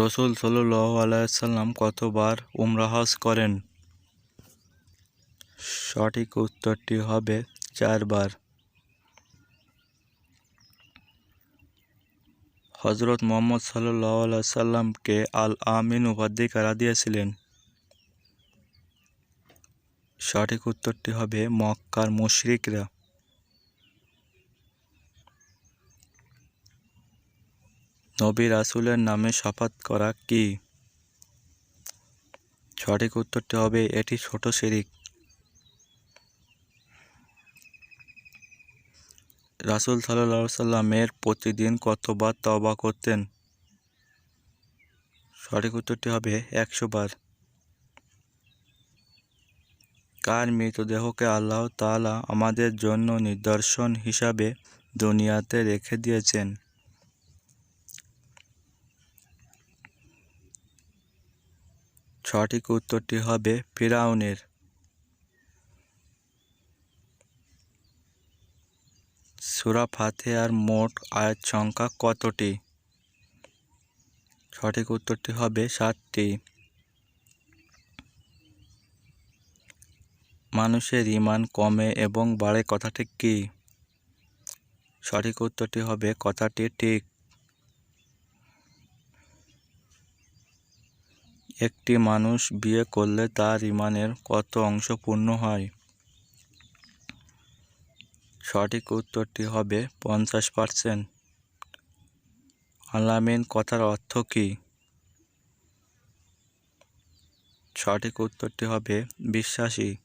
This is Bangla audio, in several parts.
রসুল সাল্লাল্লাহু আলাইহি সাল্লাম কতবার উমরা হজ করেন? সঠিক উত্তরটি হবে 4 বার। হযরত মুহাম্মদ সাল্লাল্লাহু আলাইহি সাল্লামকে আল আমিন উপাধি কারা দিয়েছিলেন? সঠিক উত্তরটি হবে মক্কার মুশরিকরা। নবী রাসূলের নামে শপথ করা কি? সঠিক উত্তরটি হবে এটি ছোট শিরক। রাসূল সাল্লাল্লাহু আলাইহি সাল্লামের প্রতিদিন কতবার তওবা করতেন? সঠিক উত্তরটি হবে 100 বার। কার মৃতদেহকে আল্লাহ তাআলা আমাদের জন্য নিদর্শন হিসাবে দুনিয়াতে রেখে দিয়েছেন? সঠিক উত্তরটি হবে ফিরআউনের। সূরা ফাতিহার মোট আয়াত সংখ্যা কতটি? সঠিক উত্তরটি হবে 7টি। মানুষের ঈমান কমে এবং বাড়ে কথাটি কি? সঠিক উত্তরটি হবে কথাটি ঠিক। একটি মানুষ বিয়ে করলে তার ঈমানের কত অংশ পূর্ণ হয়? সঠিক উত্তরটি হবে 50%। আল-আমিন কথার অর্থ কী? সঠিক উত্তরটি হবে বিশ্বাসী।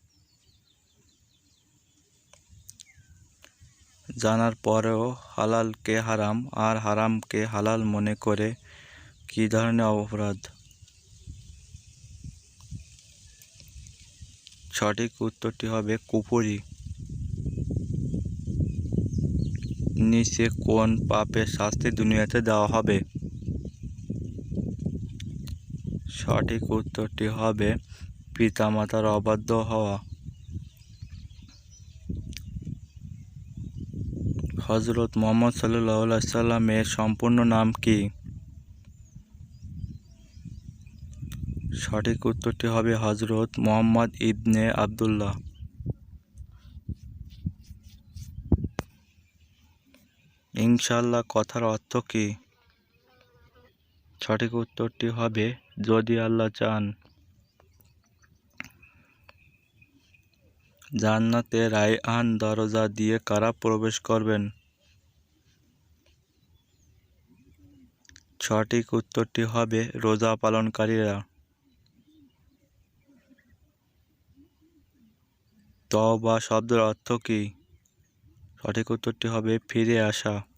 জানার পরেও হালালকে হারাম আর হারামকে হালাল মনে করে কী ধরনের অপরাধ? সঠিক উত্তরটি হবে কুফরি। নিচে কোন পাপের শাস্তি দুনিয়াতে দেওয়া হবে? সঠিক উত্তরটি হবে পিতামাতার অবাধ্য হওয়া। হযরত মুহাম্মদ সাল্লাল্লাহু আলাইহি সাল্লামের সম্পূর্ণ নাম কি? সঠিক উত্তরটি হবে হযরত মুহাম্মদ ইবনে আব্দুল্লাহ। ইনশাআল্লাহ কথার অর্থ কী? সঠিক উত্তরটি হবে যদি আল্লাহ চান। জান্নাতে রায়হান দরজা দিয়ে কারা প্রবেশ করবেন? সঠিক উত্তরটি হবে রোজা পালনকারীরা। তওবা শব্দের অর্থ কী? সঠিক উত্তরটি হবে ফিরে আসা।